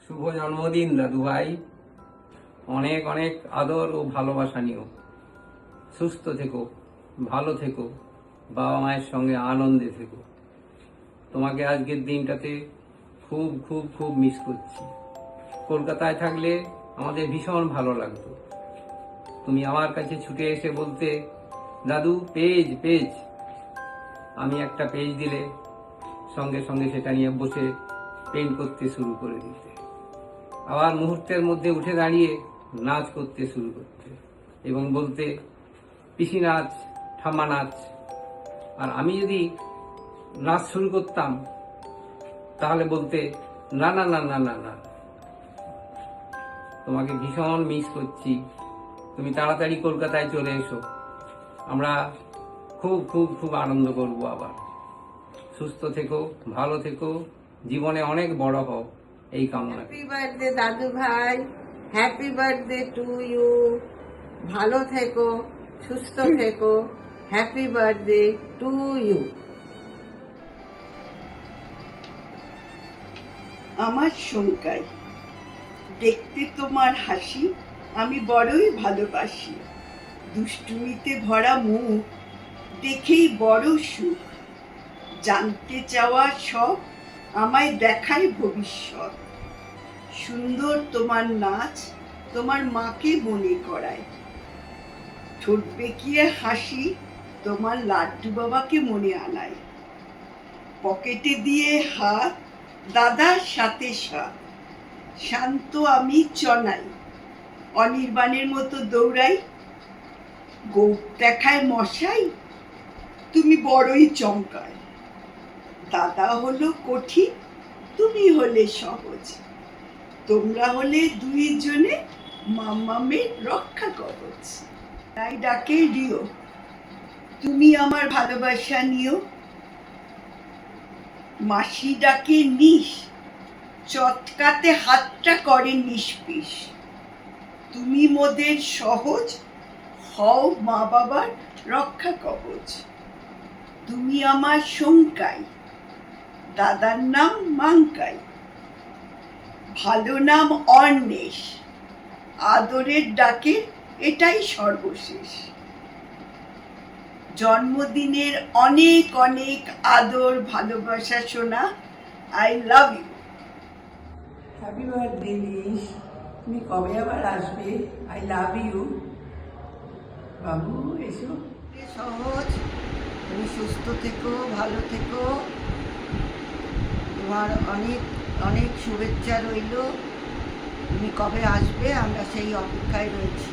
শুভ জন্মদিন দাদু ভাই। অনেক অনেক আদর ও ভালোবাসা নিও। সুস্থ থেকো, ভালো থেকো, বাবা মায়ের সঙ্গে আনন্দে থেকো। তোমাকে আজকের দিনটাতে খুব খুব খুব মিস করছি। কলকাতায় থাকলে আমাদের ভীষণ ভালো লাগতো। তুমি আমার কাছে ছুটে এসে বলতে, দাদু পেজ পেজ। আমি একটা পেজ দিলে সঙ্গে সঙ্গে সেটা নিয়ে বসে পেইন্ট করতে শুরু করে দিতে। আবার মুহূর্তের মধ্যে উঠে দাঁড়িয়ে নাচ করতে শুরু করতে এবং বলতে, পিসি নাচ, ঠাম্মা নাচ। আর আমি যদি নাচ শুরু করতাম তাহলে বলতে, না না না না না না, তোমাকে ভীষণ মিস করছি, তুমি তাড়াতাড়ি কলকাতায় চলে এসো, আমরা খুব খুব খুব আনন্দ করব আবার। সুস্থ থেকো, ভালো থেকো, জীবনে অনেক বড় হও, এই কামনা। হ্যাপি বার্থডে দাদু ভাই, হ্যাপি বার্থডে টু ইউ। ভালো থেকো, সুস্থ থেকো, হ্যাপি বার্থডে টু ইউ। আমার শঙ্কায় দেখতে তোমার হাসি আমি বড়ই ভালোবাসি। দুষ্টুমিতে ভরা মুখ দেখেই বড় সুখ। জানতে চাওয়া সব আমায় দেখায় ভবিষ্যৎ। সুন্দর তোমার নাচ তোমার মাকে মনে করায়। ঠোঁট বেঁকিয়ে হাসি তোমার লাড্ডু বাবাকে মনে আনায়। পকেটে দিয়ে হাত দাদার সাথে সাথ। শান্ত আমি চনাই, অনির্বাণের মতো দৌড়াই। গোপ দেখায় মশাই, তুমি বড়ই চমকায়। দাদা হলো কঠিন, তুমি হলে সহজ। তোমরা হলে দুইজনে মাম্মামের রক্ষা কবচ। তাই ডাকে রিও, তুমি আমার ভালোবাসা নিও। মাসি ডাকে নিস, চটকাতে হাতটা করে নিষ্পিস। তুমি মোদের সহজ, হও মা বাবার রক্ষা কবচ। তুমি আমার শঙ্কাই, দাদার নাম মাঙ্কাই। ভালো নাম অন্বেষ, আদরের ডাকে এটাই সর্বশেষ। জন্মদিনের অনেক অনেক আদর ভালোবাসা সোনা, I love you. Happy birthday লিস, তুমি কবে আবার আসবে? I love you. বাবু এসো। সহজ, তুমি সুস্থ থেকো, ভালো থেকো। তোমার অনেক অনেক শুভেচ্ছা রইল। তুমি কবে আসবে, আমরা সেই অপেক্ষায় রয়েছি।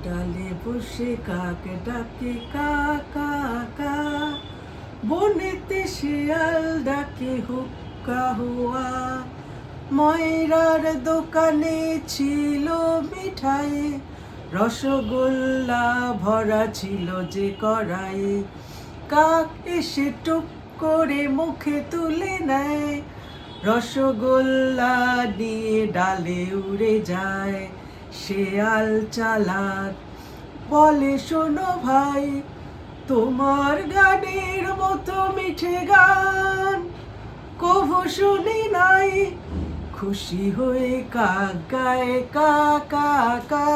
ডালে বসে কাক ডাকে কা কা কা, বনেতে শিয়াল ডাকে হুক্কা হুয়া। ময়রার দোকানে ছিল মিঠাই, রসগোল্লা ভরা ছিল যে কড়াই। কাক এসে টুক করে মুখে তুলে নেয়, রসগোল্লা নিয়ে ডালে উড়ে যায়। শেয়াল চালাক বলে, শোনো ভাই, তোমার গানের মতো মিঠে গান কভু শুনি নাই। খুশি হয়ে কাক গায় কা কা কা,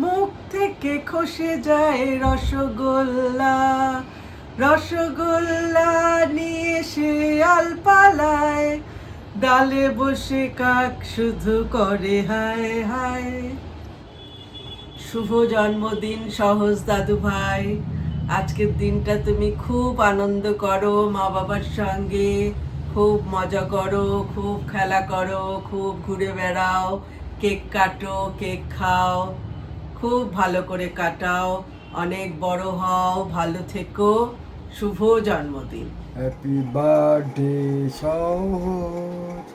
মুখ থেকে খসে যায় রসগোল্লা। রসগোল্লা নিয়ে শেয়াল পালায়, ডালে বসে কাক শুধু করে হায় হায়। শুভ জন্মদিন সহজ দাদু ভাই। আজকের দিনটা তুমি খুব আনন্দ করো মা বাবার সঙ্গে, খুব মজা করো, খুব খেলা করো, খুব ঘুরে বেড়াও, কেক কাটো, কেক খাও, খুব ভালো করে কাটাও। অনেক বড় হও, ভালো থেকো। শুভ জন্মদিন। Happy birthday সহজ,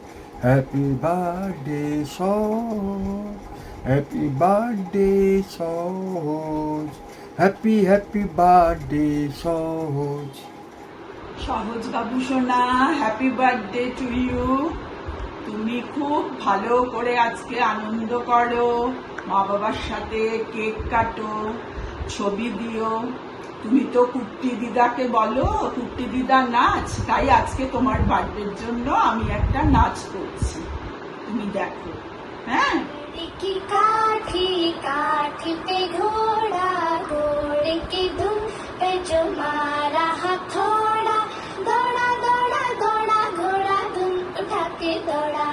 হ্যাপি বার্থডে সহজ, হ্যাপি বার্থডে সহজ, হ্যাপি হ্যাপি বার্থডে সহজ। সহজ বাবু সোনা, হ্যাপি বার্থডে টু ইউ। তুমি খুব ভালো করে আজকে আনন্দ করো, মা বাবার সাথে কেক কাটো, ছবি দিও, তুমি তো কুট্টি দিদাকে বলো কুট্টি দিদা নাচ, তাই আজকে তোমার বার্থডের জন্য আমি একটা নাচ করছি, তুমি দেখো। হ্যাঁ, की काठी काठी पे घोड़ा, घोड़े की धुन पे जो मारा हथौड़ा, दौड़ा दौड़ा दौड़ा घोड़ा धुन उठा के दौड़ा।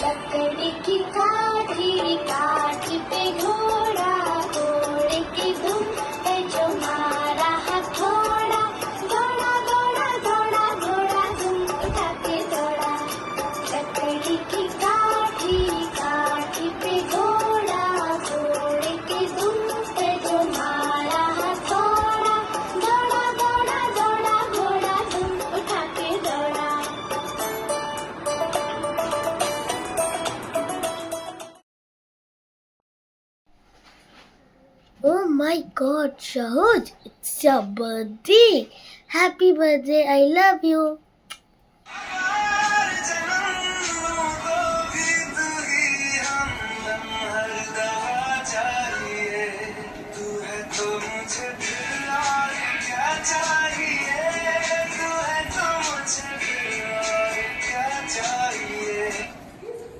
लकड़ी की काठी काठी पे घोड़ा, घोड़े की धुन पे जो मारा हथौड़ा, दौड़ा दौड़ा दौड़ा घोड़ा धुन उठा के दौड़ा। लकड़ी की काठी काठी पे घोड़ा, घोड़े की धुन पे जो मारा हथौड़ा, दौड़ा दौड़ा दौड़ा घोड़ा धुन उठा के दौड़ा। Oh my God, Shahud, it's your birthday. Happy birthday, I love you.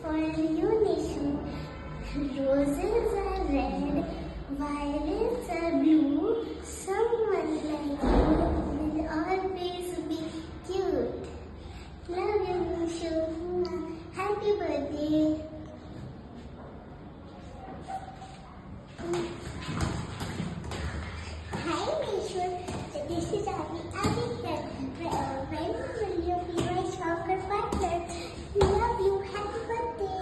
For you, Nishu, roses are red, violets are blue. Someone like you will always be cute. Love you, Nishu. Happy birthday. Hi, Nishu. This is Abby. When will you be my stronger partner? Love you. Happy birthday.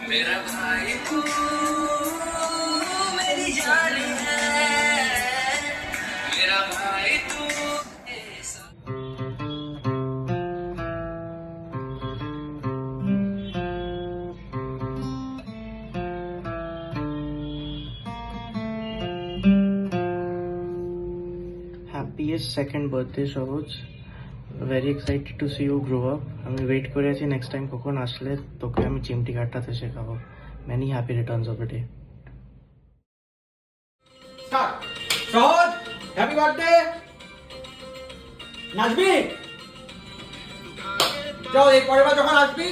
मेरा भाई तू मेरी जान है, मेरा भाई तू। Happiest second birthday, Shahoj. Very excited to see you grow up. আমি ওয়েট করে আছি নেক্সট টাইম কখন আসলে তোকে আমি চিমটি কাটাতে শেখাবো। Many happy returns of the day. Start. সহজ, হ্যাপি বার্থডে। নাচবি? চল, এই পরের বার যখন আসবি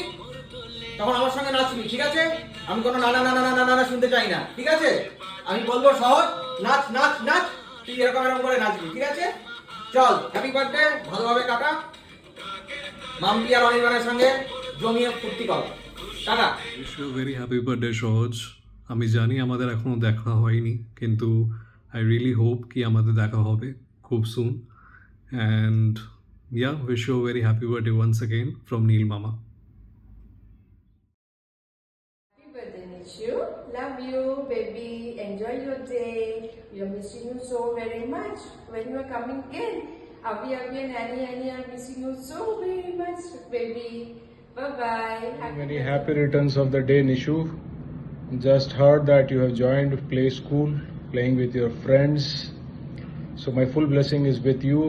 তখন আমার সঙ্গে নাচবি, ঠিক আছে? আমি কোনো না না না না না না না শুনতে চাই না, ঠিক আছে? আমি বলবো সহজ নাচ নাচ নাচ, তুই এরকম এরকম করে নাচবি, ঠিক আছে? চল, হ্যাপি বার্থডে, ভালোভাবে কাটা। মাম্পি আর অনির্বাণের সঙ্গে জমিয়ে ফুর্তি কর। টাটা। ভেরি হ্যাপি বার্থডে সহজ। আমি জানি আমাদের এখনও দেখা হয়নি, কিন্তু আই রিয়েলি হোপ কি আমাদের দেখা হবে খুব soon. And yeah, wish you very happy birthday once again from Neel মামা। Happy birthday, Nishu. Love you, baby. Enjoy your day. We are missing you so very much. When you are coming again, Abhi and Annie are missing you so very much, baby. Bye-bye. Many happy returns of the day, Nishu. Just heard that you have joined play school, playing with your friends. So my full blessing is with you.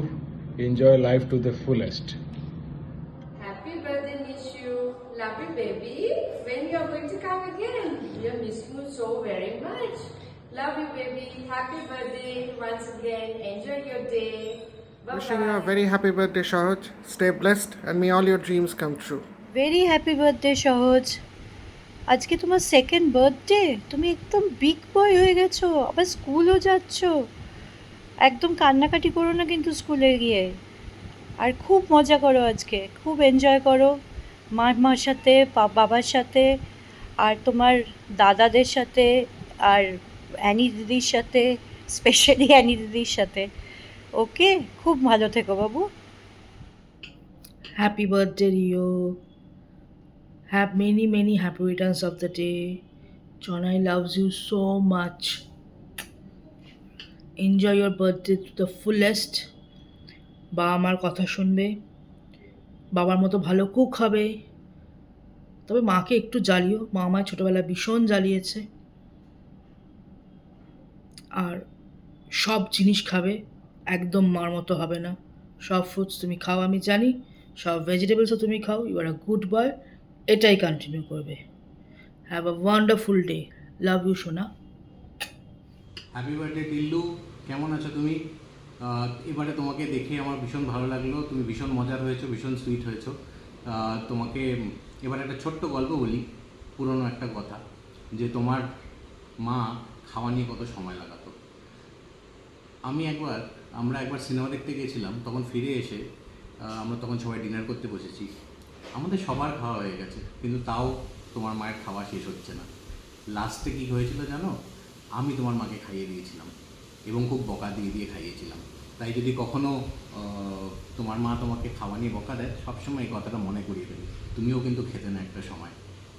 Enjoy life to the fullest. Happy birthday, Nishu. Love you, baby. When you are going to come again? We are missing you so very much. Love you, baby. Happy birthday once again. Enjoy your day. Bye-bye. Wishing you a very happy birthday, Shahaj. Stay blessed and may all your dreams come true. Very happy birthday সহজ। আজকে তোমার second birthday, তুমি একদম big boy হয়ে গেছো, আবার স্কুলও যাচ্ছ। একদম কান্নাকাটি করো না কিন্তু স্কুলে গিয়ে, আর খুব মজা করো আজকে, খুব এনজয় করো মার সাথে, বাবার সাথে, আর তোমার দাদাদের সাথে, আর অ্যানি দিদির সাথে, স্পেশালি অ্যানি দিদির সাথে। ওকে, খুব ভালো থেকো বাবু। Happy birthday, Rio. Have many, many happy returns of the day. Chonai loves you so much. Enjoy your birthday to the fullest. বাবা মার কথা শুনবে, বাবার মতো ভালো কুক হবে, তবে মাকে একটু জ্বালিও, মা আমায় ছোটোবেলায় ভীষণ জ্বালিয়েছে। আর সব জিনিস খাবে, একদম মার মতো হবে না। সব ফ্রুটস তুমি খাও আমি জানি, সব ভেজিটেবলসও তুমি খাও, you are a good boy, এটাই কন্টিনিউ করবে। Have a wonderful day, love you সোনা। হ্যাপি বার্থডে টিল্লু, কেমন আছো তুমি? এবারে তোমাকে দেখে আমার ভীষণ ভালো লাগলো, তুমি ভীষণ মজার হয়েছো, ভীষণ সুইট হয়েছো। তোমাকে এবার একটা ছোট্ট গল্প বলি, পুরনো একটা কথা, যে তোমার মা খাওয়া নিয়ে কত সময় লাগাতো। আমরা একবার সিনেমা দেখতে গিয়েছিলাম, তখন ফিরে এসে আমরা তখন সবাই ডিনার করতে বসেছি, আমাদের সবার খাওয়া হয়ে গেছে, কিন্তু তাও তোমার মায়ের খাওয়া শেষ হচ্ছে না। লাস্টে কী হয়েছিল জানো? আমি তোমার মাকে খাইয়ে দিয়েছিলাম এবং খুব বকা দিয়ে দিয়ে খাইয়েছিলাম। তাই যদি কখনো তোমার মা তোমাকে খাওয়া নিয়ে বকা দেয়, সবসময় এই কথাটা মনে করিয়ে দেবে, তুমিও কিন্তু খেতে না একটা সময়,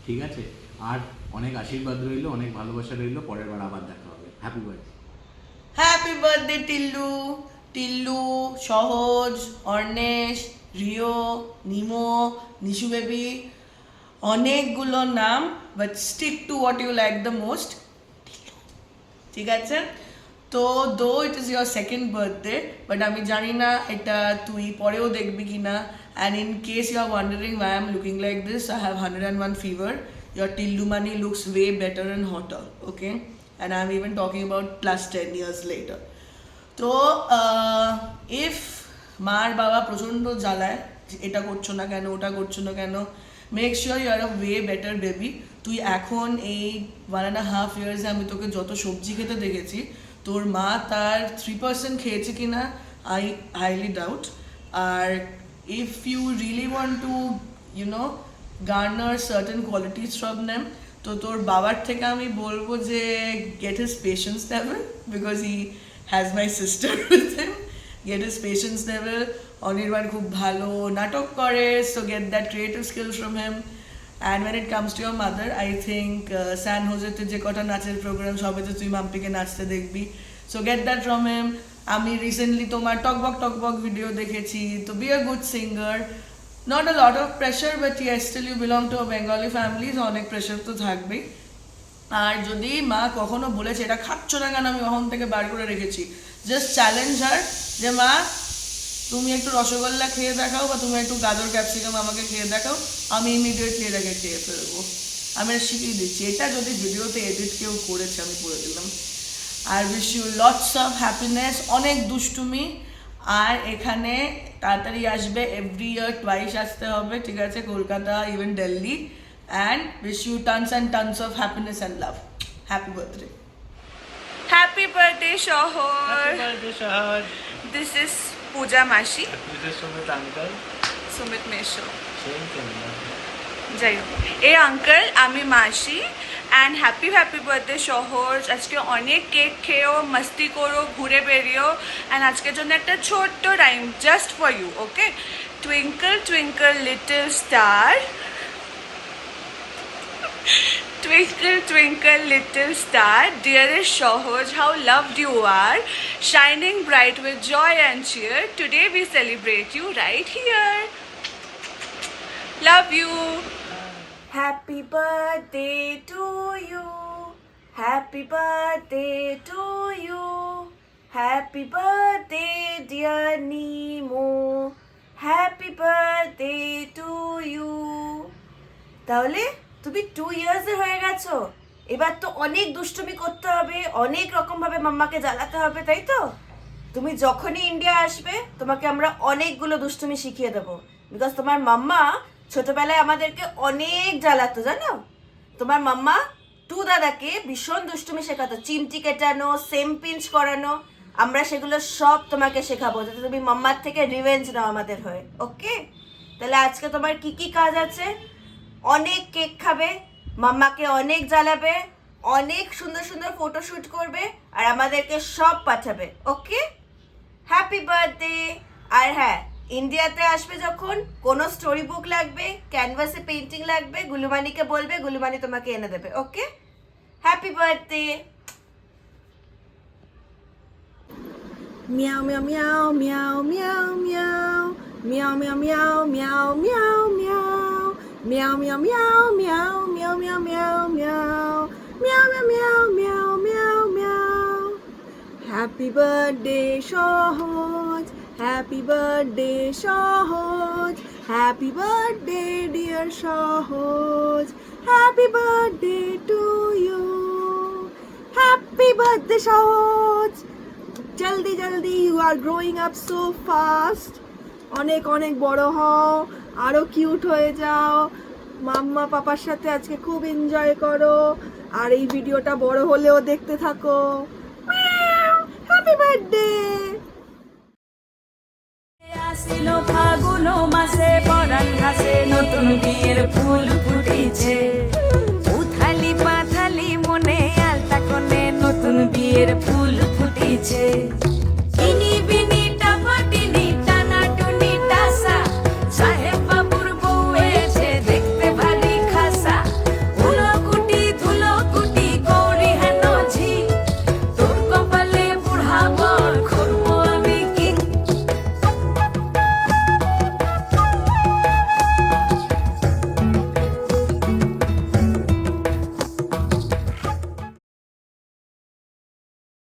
ঠিক আছে? আর অনেক আশীর্বাদ রইলো, অনেক ভালোবাসা রইলো, পরের বার আবার দেখা হবে। Happy birthday. Happy birthday Tillu. Tillu, Sahaj, Arnesh, Rio, Nemo, Nishu baby, অনেকগুলো নাম, but stick to what you like the most, ঠিক আছে? তো though it is your second birthday, but আমি জানি না এটা তুই পরেও দেখবি কি না। And in case you are wondering why I am looking like this, I have 101 fever. Your Tillu money looks way better and hotter, okay? And I'm even talking about plus 10 years later. তো if মার বাবা প্রচণ্ড জ্বালায়, এটা করছো না কেন, ওটা করছো না কেন, make sure you are a way better baby. তুই এখন এই 1.5 years আমি তোকে যত সবজি খেতে দেখেছি, তোর মা তার 3% খেয়েছে কি না আই হাইলি ডাউট। আর if you really want to you know garner certain qualities from them, তো তোর বাবার থেকে আমি বলবো যে get his patience level, because he has my sister with him. Get his patience level. Anirban খুব ভালো নাটক করে, so get that creative skills from him. And when it comes to your mother, I think San Joseতে যে কটা নাচের programme, সবেতে তুই মাম্পিকে নাচতে দেখবি, so get that from him. আমি রিসেন্টলি তোমার টকবক ভিডিও দেখেছি, তো be a good singer. Not a lot of pressure, but yes, still you belong to a Bengali family, so অনেক প্রেশার তো থাকবেই। আর যদি মা কখনো বলেছে এটা খাচ্ছ না কেন, আমি ওখান থেকে বার করে রেখেছি, জাস্ট চ্যালেঞ্জ হার যে মা তুমি একটু রসগোল্লা খেয়ে দেখাও, বা তুমি একটু গাজর ক্যাপসিকাম আমাকে খেয়ে দেখাও, আমি ইমিডিয়েটলি এটাকে খেয়ে ফেলবো। আমি এটা শিখিয়ে দিচ্ছি, এটা যদি ভিডিওতে এডিট কেউ করেছে আমি করে দিলাম। আর wish you lots of happiness, অনেক দুষ্টুমি, আর এখানে তাড়াতাড়ি আসবে, এভরি ইয়ার টুয়াইস আসতে হবে, ঠিক আছে? Kolkata, even Delhi. And wish you tons and tons of happiness and love. Happy birthday. Happy birthday Sahaj. Shahad. This is Puja মাসি, This is Sumit uncle. Sumit Meesho, Same thing. যাই হোক, এই আঙ্কেল, আমি মাসি। অ্যান্ড হ্যাপি বার্থডে শহর। আজকে অনেক কেক খেয়েও, মস্তি করো, ঘুরে বেরিও। অ্যান্ড আজকের জন্য একটা ছোট্ট rhyme just for you, okay? Twinkle twinkle little star, twinkle twinkle little star, dearest Shohoj, how loved you are, shining bright with joy and cheer, today we celebrate you right here. Love you. Happy birthday to you. Happy birthday to you. Happy birthday dear Nemo. Happy birthday to you. তাহলে তুমি 2 years হয়ে গেছো, এবার তো অনেক দুষ্টুমি করতে হবে, অনেক রকমভাবে মাম্মাকে জ্বালাতে হবে, তাই তো? তুমি যখনই ইন্ডিয়া আসবে তোমাকে আমরা অনেকগুলো দুষ্টুমি শিখিয়ে দেবো, বিকজ তোমার মাম্মা ছোটবেলায় আমাদেরকে অনেক জ্বালাতো, জানো? তোমার মাম্মা টু দাদাকে ভীষণ দুষ্টুমি শেখাতো, চিমটি কেটানো, সেম পিঞ্চ করানো, আমরা সেগুলো সব তোমাকে শেখাবো, যাতে তুমি মাম্মার থেকে রিভেঞ্জ নাও আমাদের হয়ে, ওকে? তাহলে আজকে তোমার কি কি কাজ আছে? অনেক কেক খাবে, মাম্মাকে অনেক জ্বালাবে, অনেক সুন্দর সুন্দর ফটোশ্যুট করবে, আর আমাদেরকে সব পাঠাবে, ওকে? Happy birthday. আর হ্যাঁ, ইন্ডিয়াতে আসবে যখন কোনো স্টোরি বুক লাগবে, ক্যানভাসে পেন্টিং লাগবে, গুলুমানিকে বলবে, গুলুমানি তোমাকে এনে দেবে, okay? Happy birthday. Meow meow meow meow meow meow. Meow meow meow meow meow meow. Meow meow meow meow meow meow meow meow. Meow meow meow meow meow meow. Happy birthday Shohoj. Happy birthday Shohoj. Happy birthday dear Shohoj. Happy birthday to you. Happy birthday Shohoj. জলদি জলদি, you are growing up so fast. অনেক অনেক বড় হও, আরও cute হয়ে যাও, মাম্মা পাপার সাথে আজকে খুব এনজয় করো, আর এই ভিডিওটা বড় হলেও দেখতে থাকো। Happy birthday. আসিল ফাগুন মাসে পরাণ ঘাসে নতুন বিয়ের ফুল ফুটেছে, উথালি পাথালি মনে আলতা কোণে নতুন বিয়ের ফুল ফুটেছে।